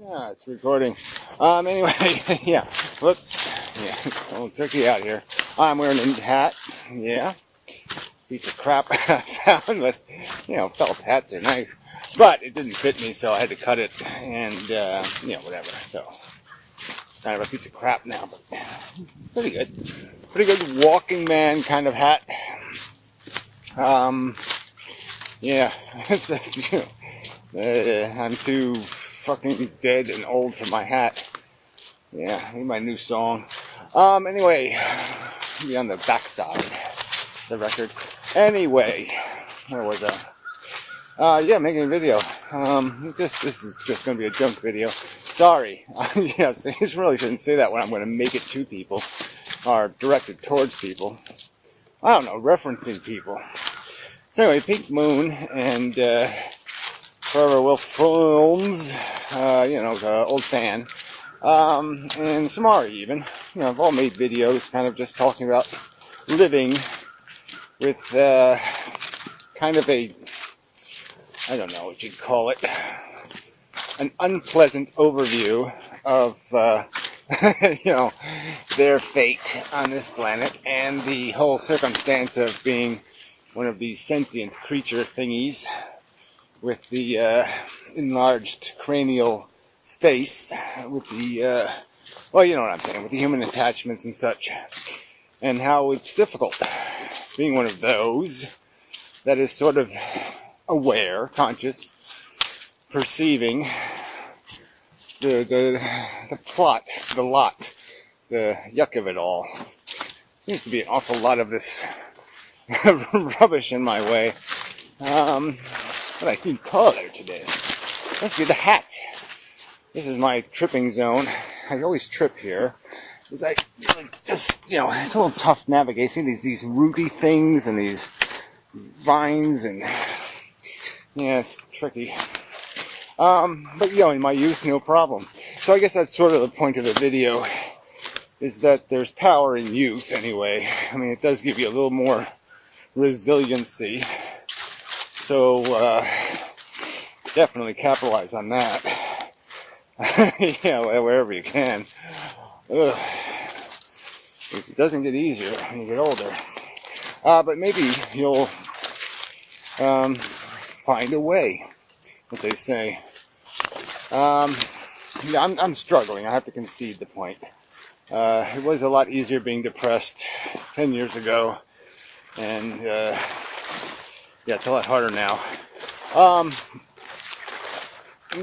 Yeah, it's recording. Anyway, yeah. Whoops. Yeah, a little tricky out here. I'm wearing a hat. Yeah. Piece of crap I found, but, felt hats are nice. But it didn't fit me, so I had to cut it, and, whatever. So, it's kind of a piece of crap now, but pretty good. Pretty good walking man kind of hat. Yeah. I'm too fucking dead and old for my hat. Yeah, I need my new song. Anyway, be on the backside of the record. Anyway, where was I? Making a video. This is just going to be a junk video. Sorry. Yes, I really shouldn't say that when I'm going to make it to people, or directed towards people. I don't know, referencing people. So anyway, Pink Moon and Forever Will Films, old fan, and Samari even. I've all made videos kind of just talking about living with kind of a, I don't know what you'd call it, an unpleasant overview of, their fate on this planet and the whole circumstance of being one of these sentient creature thingies with the enlarged cranial space, with the, you know what I'm saying, with the human attachments and such, and how it's difficult being one of those that is sort of aware, conscious, perceiving the plot, the lot, the yuck of it all. Seems to be an awful lot of this rubbish in my way. But I seem taller today. Let's get the hat. This is my tripping zone. I always trip here. Because I just, it's a little tough navigating these rooty things and these vines and, it's tricky. But, in my youth, no problem. So I guess that's sort of the point of the video, is that there's power in youth anyway. I mean, it does give you a little more resiliency. So, definitely capitalize on that. Wherever you can. Ugh. It doesn't get easier when you get older. But maybe you'll find a way, as they say. I'm struggling. I have to concede the point. It was a lot easier being depressed 10 years ago. And, it's a lot harder now.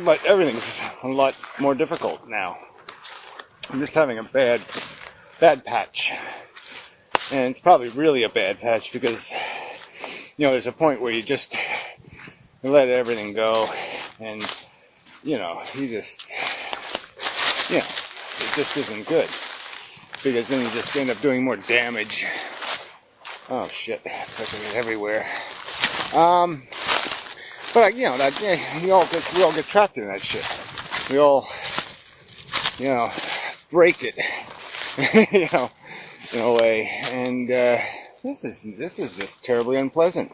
But everything's a lot more difficult now. I'm just having a bad patch. And it's probably really a bad patch because, there's a point where you just let everything go and, it just isn't good. Because then you just end up doing more damage. Oh shit, pushing it everywhere. But we all get trapped in that shit. We all, break it, in a way. And this is just terribly unpleasant.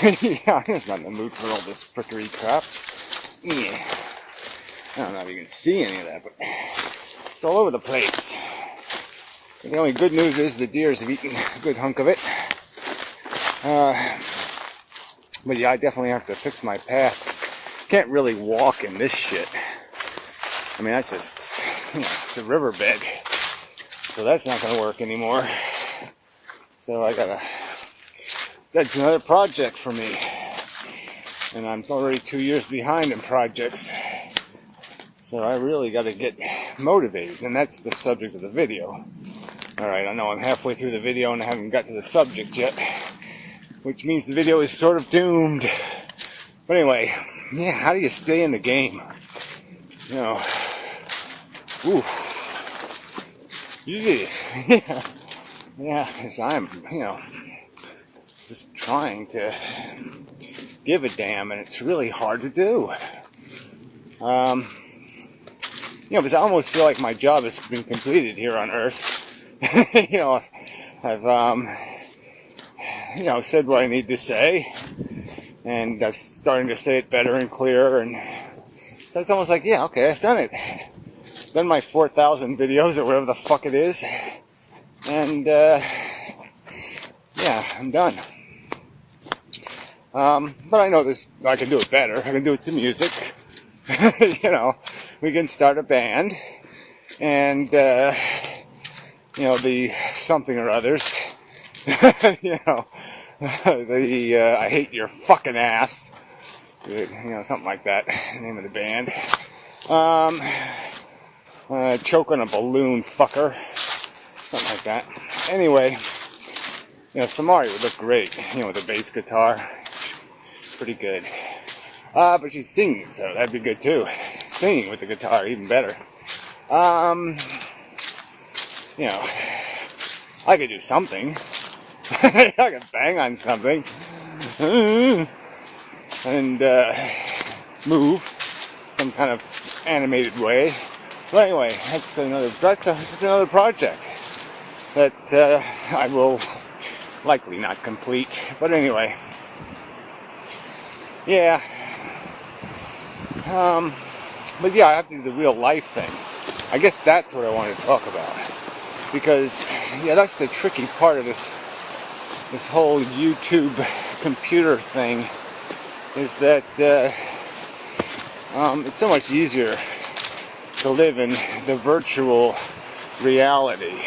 I'm just not in the mood for all this frickery crap. Yeah, I don't know if you can see any of that, but it's all over the place. The only good news is the deers have eaten a good hunk of it. But I definitely have to fix my path. Can't really walk in this shit. I mean, that's just, it's a riverbed. So that's not going to work anymore. So that's another project for me. And I'm already 2 years behind in projects. So I really got to get motivated. And that's the subject of the video. Alright, I know I'm halfway through the video and I haven't got to the subject yet. Which means the video is sort of doomed. But anyway, how do you stay in the game? Because I'm, just trying to give a damn, and it's really hard to do. Because I almost feel like my job has been completed here on Earth. I've, said what I need to say, and I'm starting to say it better and clearer, and, So it's almost like, yeah, okay, I've done it. Done my 4,000 videos or whatever the fuck it is. And, yeah, I'm done. But I know I can do it better. I can do it to music. You know, we can start a band. And, you know, the something or others. You know, I hate your fucking ass. You know, something like that. Name of the band. Choke on a balloon, fucker. Something like that. Anyway, you know, Samari would look great, you know, with a bass guitar. Pretty good. But she sings, so that'd be good too. Singing with the guitar, even better. You know, I could do something. I could bang on something. And, move some kind of animated way. But anyway, that's another project that I will likely not complete. But anyway, yeah. But yeah, I have to do the real life thing. I guess that's what I want to talk about, because yeah, that's the tricky part of this whole YouTube computer thing, is that it's so much easier to live in the virtual reality.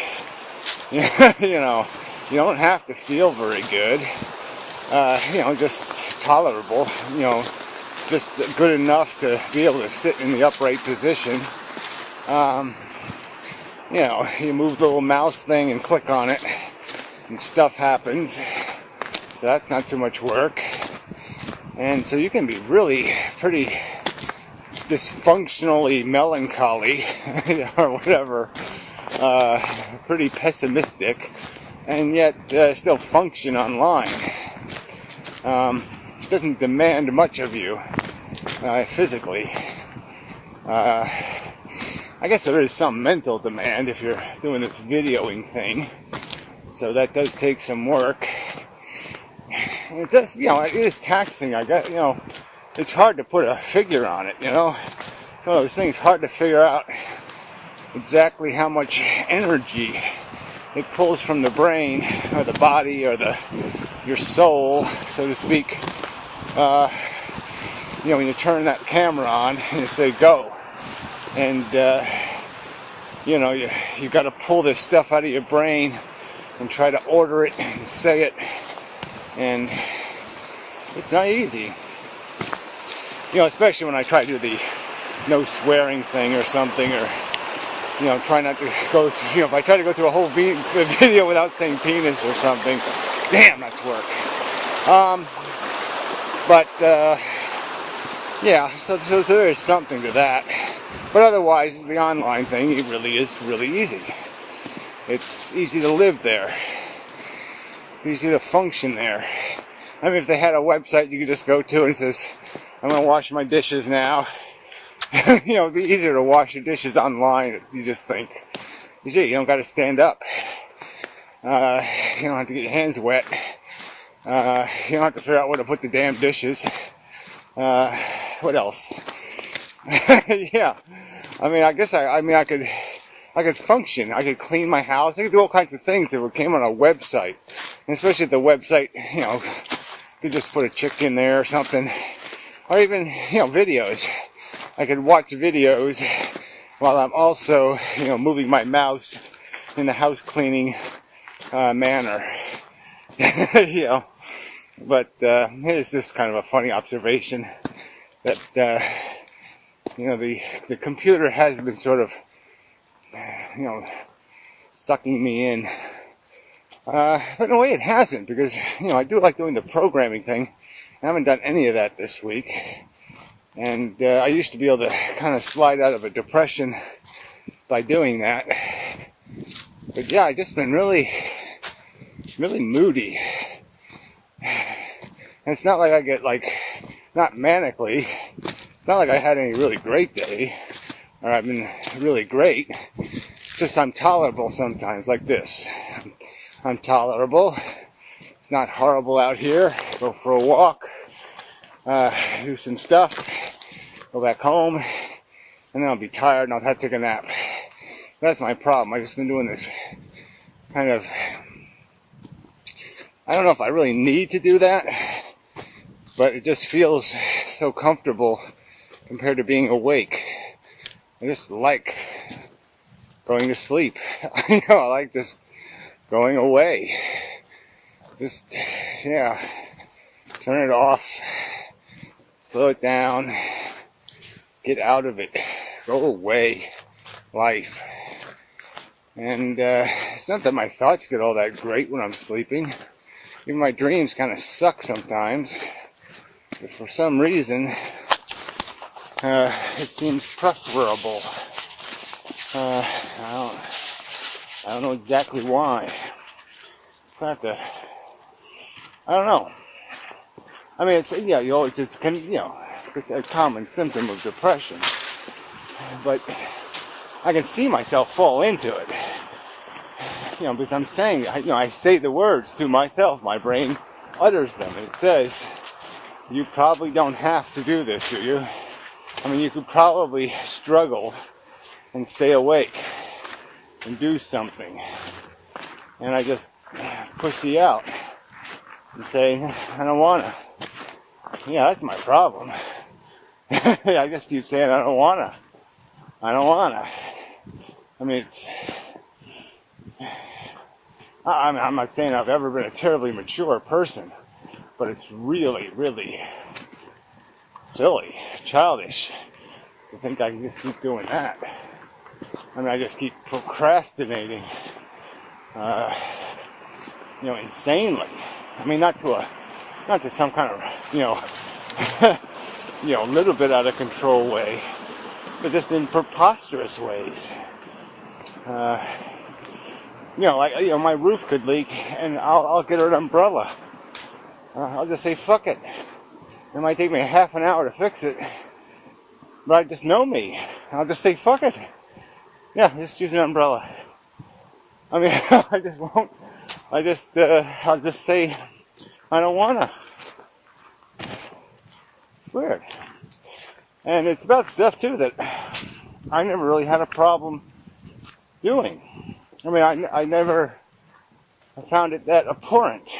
You know, you don't have to feel very good. You know, just tolerable. You know, just good enough to be able to sit in the upright position. You know, you move the little mouse thing and click on it, and stuff happens. So that's not too much work. And so you can be really pretty dysfunctionally melancholy or whatever, pretty pessimistic, and yet still function online. It doesn't demand much of you physically. I guess there is some mental demand if you're doing this videoing thing, so that does take some work. It does, you know, it is taxing. I guess, you know, it's hard to put a figure on it, you know. It's one of those things hard to figure out exactly how much energy it pulls from the brain or the body or your soul, so to speak. You know, when you turn that camera on and you say go, and you know, you got to pull this stuff out of your brain and try to order it and say it, and it's not easy. You know, especially when I try to do the no swearing thing or something, or, you know, try not to go through, you know, if I try to go through a whole video without saying penis or something, damn, that's work. But, yeah, so there is something to that. But otherwise, the online thing, it really is really easy. It's easy to live there. It's easy to function there. I mean, if they had a website you could just go to and it says, I'm going to wash my dishes now. You know, it'd be easier to wash your dishes online, you just think. You don't got to stand up. You don't have to get your hands wet. You don't have to figure out where to put the damn dishes. What else? Yeah. I mean, I guess I could function. I could clean my house. I could do all kinds of things that came on a website. And especially if the website, you know, you could just put a chick in there or something. Or even, you know, videos. I could watch videos while I'm also, you know, moving my mouse in the house cleaning manner. You know. But here's just kind of a funny observation that, you know, the computer has been sort of, you know, sucking me in. But in a way it hasn't, because, you know, I do like doing the programming thing. I haven't done any of that this week. And I used to be able to kind of slide out of a depression by doing that. But yeah, I've just been really moody. And it's not like I get, like, not manically. It's not like I had any really great day, or I've been really great. It's just I'm tolerable sometimes, like this. I'm tolerable. It's not horrible out here. Go for a walk. Do some stuff. go back home, and then I'll be tired and I'll have to take a nap. That's my problem. I've just been doing this kind of, I don't know if I really need to do that, but it just feels so comfortable compared to being awake. I just like going to sleep. I like just going away. Just, turn it off, slow it down, get out of it, go away, life. And it's not that my thoughts get all that great when I'm sleeping. Even my dreams kind of suck sometimes. But for some reason, it seems preferable. I don't know exactly why. I don't know. I mean, it's a common symptom of depression. But I can see myself fall into it. Because I'm saying, I say the words to myself. My brain utters them. It says, you probably don't have to do this, do you? I mean, you could probably struggle and stay awake and do something. And I just pussy out and say, I don't wanna. Yeah, that's my problem. I just keep saying, I don't wanna. I mean, I'm not saying I've ever been a terribly mature person, but it's really, really silly, childish to think I can just keep doing that. I mean, I just keep procrastinating, insanely. I mean, not to some kind of, a little bit out of control way, but just in preposterous ways. My roof could leak, and I'll get an umbrella. I'll just say, fuck it. It might take me a half an hour to fix it, but I just know me. I'll just say, fuck it. Yeah, just use an umbrella. I mean, I just won't. I'll just say, I don't wanna. Weird. And it's about stuff, too, that I never really had a problem doing. I mean, I found it that abhorrent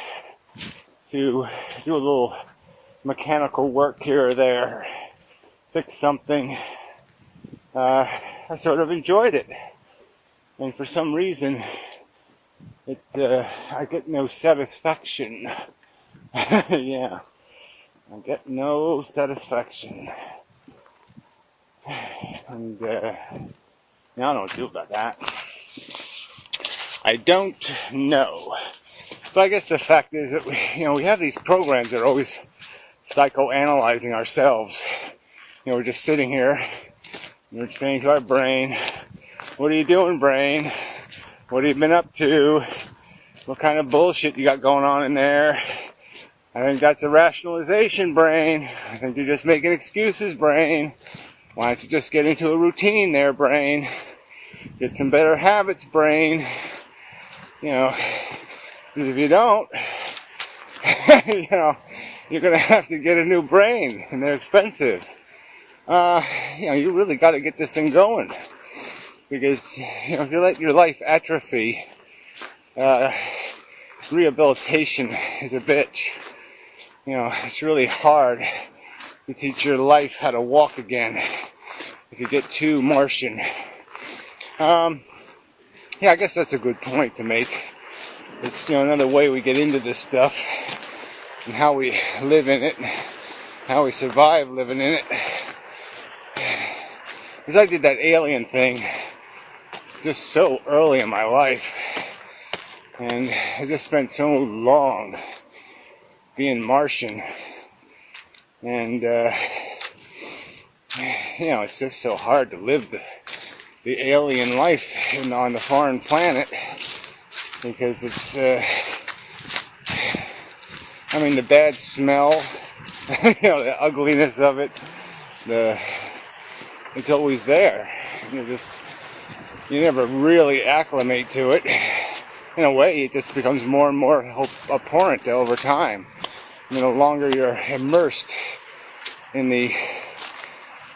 to do a little mechanical work here or there, fix something. I sort of enjoyed it. And for some reason, I get no satisfaction. Yeah. I get no satisfaction. And, I don't know what to do about that. I don't know. But I guess the fact is that we have these programs that are always psychoanalyzing ourselves. We're just sitting here, and we're saying to our brain, what are you doing, brain? What have you been up to? What kind of bullshit you got going on in there? I think that's a rationalization, brain. I think you're just making excuses, brain. Why don't you just get into a routine there, brain? Get some better habits, brain. Because if you don't, you're going to have to get a new brain, and they're expensive. You really got to get this thing going. Because, if you let your life atrophy, rehabilitation is a bitch. It's really hard to teach your life how to walk again if you get too Martian. I guess that's a good point to make. It's, another way we get into this stuff and how we live in it, how we survive living in it. Because I did that alien thing just so early in my life, and I just spent so long being Martian, and it's just so hard to live the alien life on the foreign planet, because it's the bad smell, the ugliness of it, it's always there. You never really acclimate to it. In a way, it just becomes more and more abhorrent over time. The longer you're immersed in the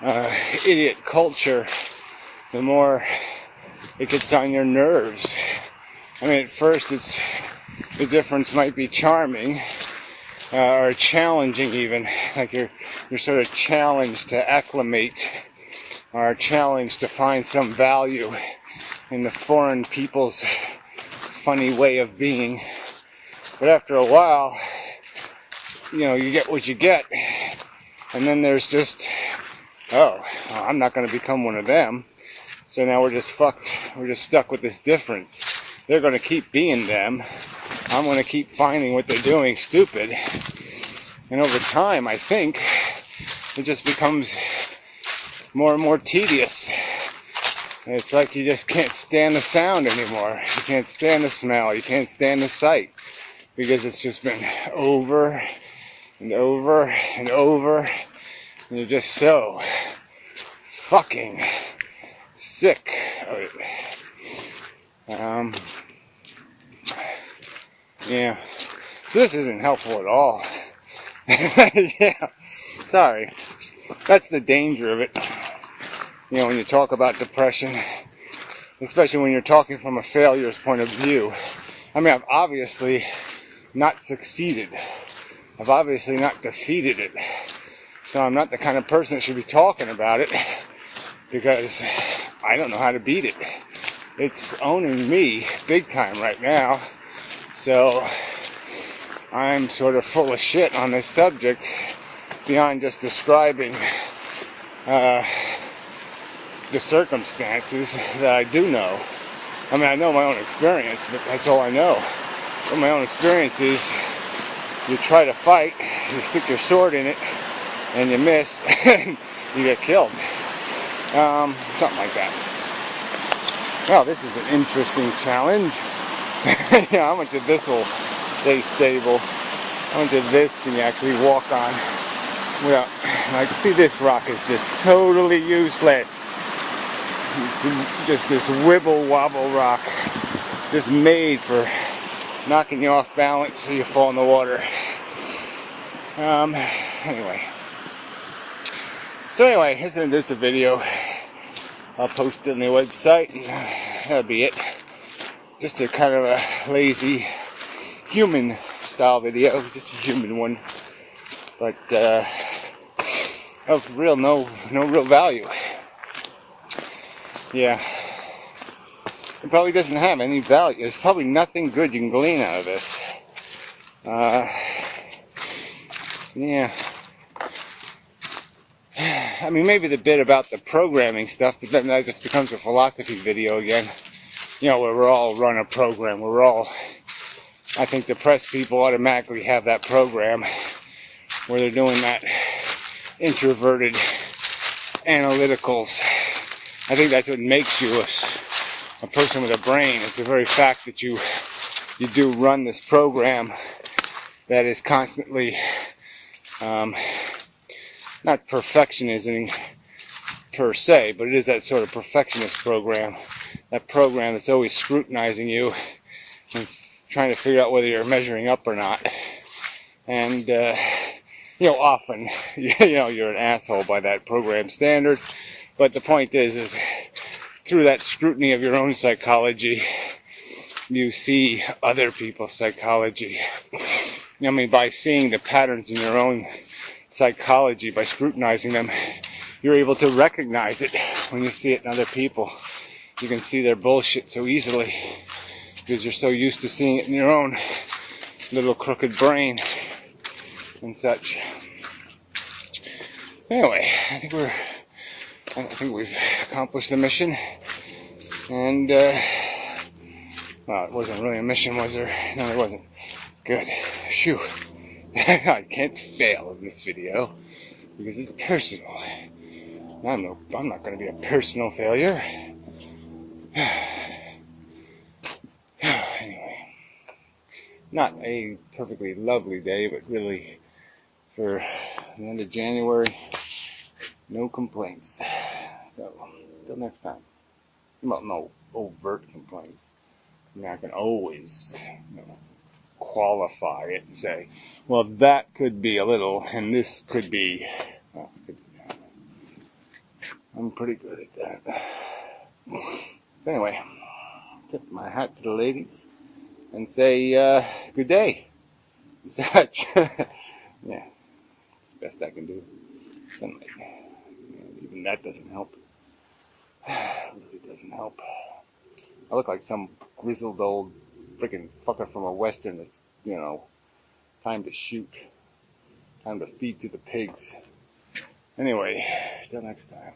idiot culture, the more it gets on your nerves. I mean, at first the difference might be charming, or challenging even, like you're sort of challenged to acclimate, or challenged to find some value in the foreign people's funny way of being. But after a while, you get what you get, and then there's just, oh, I'm not going to become one of them. So now we're just fucked. We're just stuck with this difference. They're going to keep being them. I'm going to keep finding what they're doing stupid. And over time, I think, it just becomes more and more tedious. And it's like you just can't stand the sound anymore. You can't stand the smell. You can't stand the sight. Because it's just been over and over and over. And you're just so fucking sick of it. Yeah. So this isn't helpful at all. Yeah. Sorry. That's the danger of it. When you talk about depression, especially when you're talking from a failure's point of view. I mean, I've obviously not succeeded. I've obviously not defeated it. So I'm not the kind of person that should be talking about it, because I don't know how to beat it. It's owning me big time right now. So I'm sort of full of shit on this subject beyond just describing the circumstances that I do know. I mean, I know my own experience, but that's all I know. But my own experience is you try to fight, you stick your sword in it, and you miss, and you get killed. Something like that. Well, this is an interesting challenge. How much of this will stay stable? How much of this can you actually walk on? Well, I can see this rock is just totally useless. It's just this wibble wobble rock, just made for knocking you off balance so you fall in the water. Anyway. So anyway, this is a video. I'll post it on the website, and that'll be it. Just a kind of a lazy human style video, just a human one, but of no real value. Yeah, it probably doesn't have any value. There's probably nothing good you can glean out of this. Yeah. I mean, maybe the bit about the programming stuff, but then that just becomes a philosophy video again. Where we're all run a program. I think depressed people automatically have that program where they're doing that introverted analyticals. I think that's what makes you a person with a brain, is the very fact that you do run this program that is constantly, not perfectionism per se, but it is that sort of perfectionist program. That program that's always scrutinizing you and trying to figure out whether you're measuring up or not. And, often, you're an asshole by that program standard. But the point is through that scrutiny of your own psychology, you see other people's psychology. I mean, by seeing the patterns in your own psychology, by scrutinizing them, you're able to recognize it when you see it in other people. You can see their bullshit so easily because you're so used to seeing it in your own little crooked brain and such. Anyway, I think we've accomplished the mission. And well, it wasn't really a mission, was there? No, it wasn't. Good. Phew. I can't fail in this video because it's personal. I'm not going to be a personal failure. Anyway, not a perfectly lovely day, but really for the end of January, no complaints. So, until next time. Well, no overt complaints. I mean, I can always, qualify it and say, well, that could be a little, and this could be, well, I'm pretty good at that. Anyway, tip my hat to the ladies and say good day and such. Yeah, it's the best I can do. Sunlight. Even that doesn't help. It really doesn't help. I look like some grizzled old freaking fucker from a western that's, time to shoot. Time to feed to the pigs. Anyway, till next time.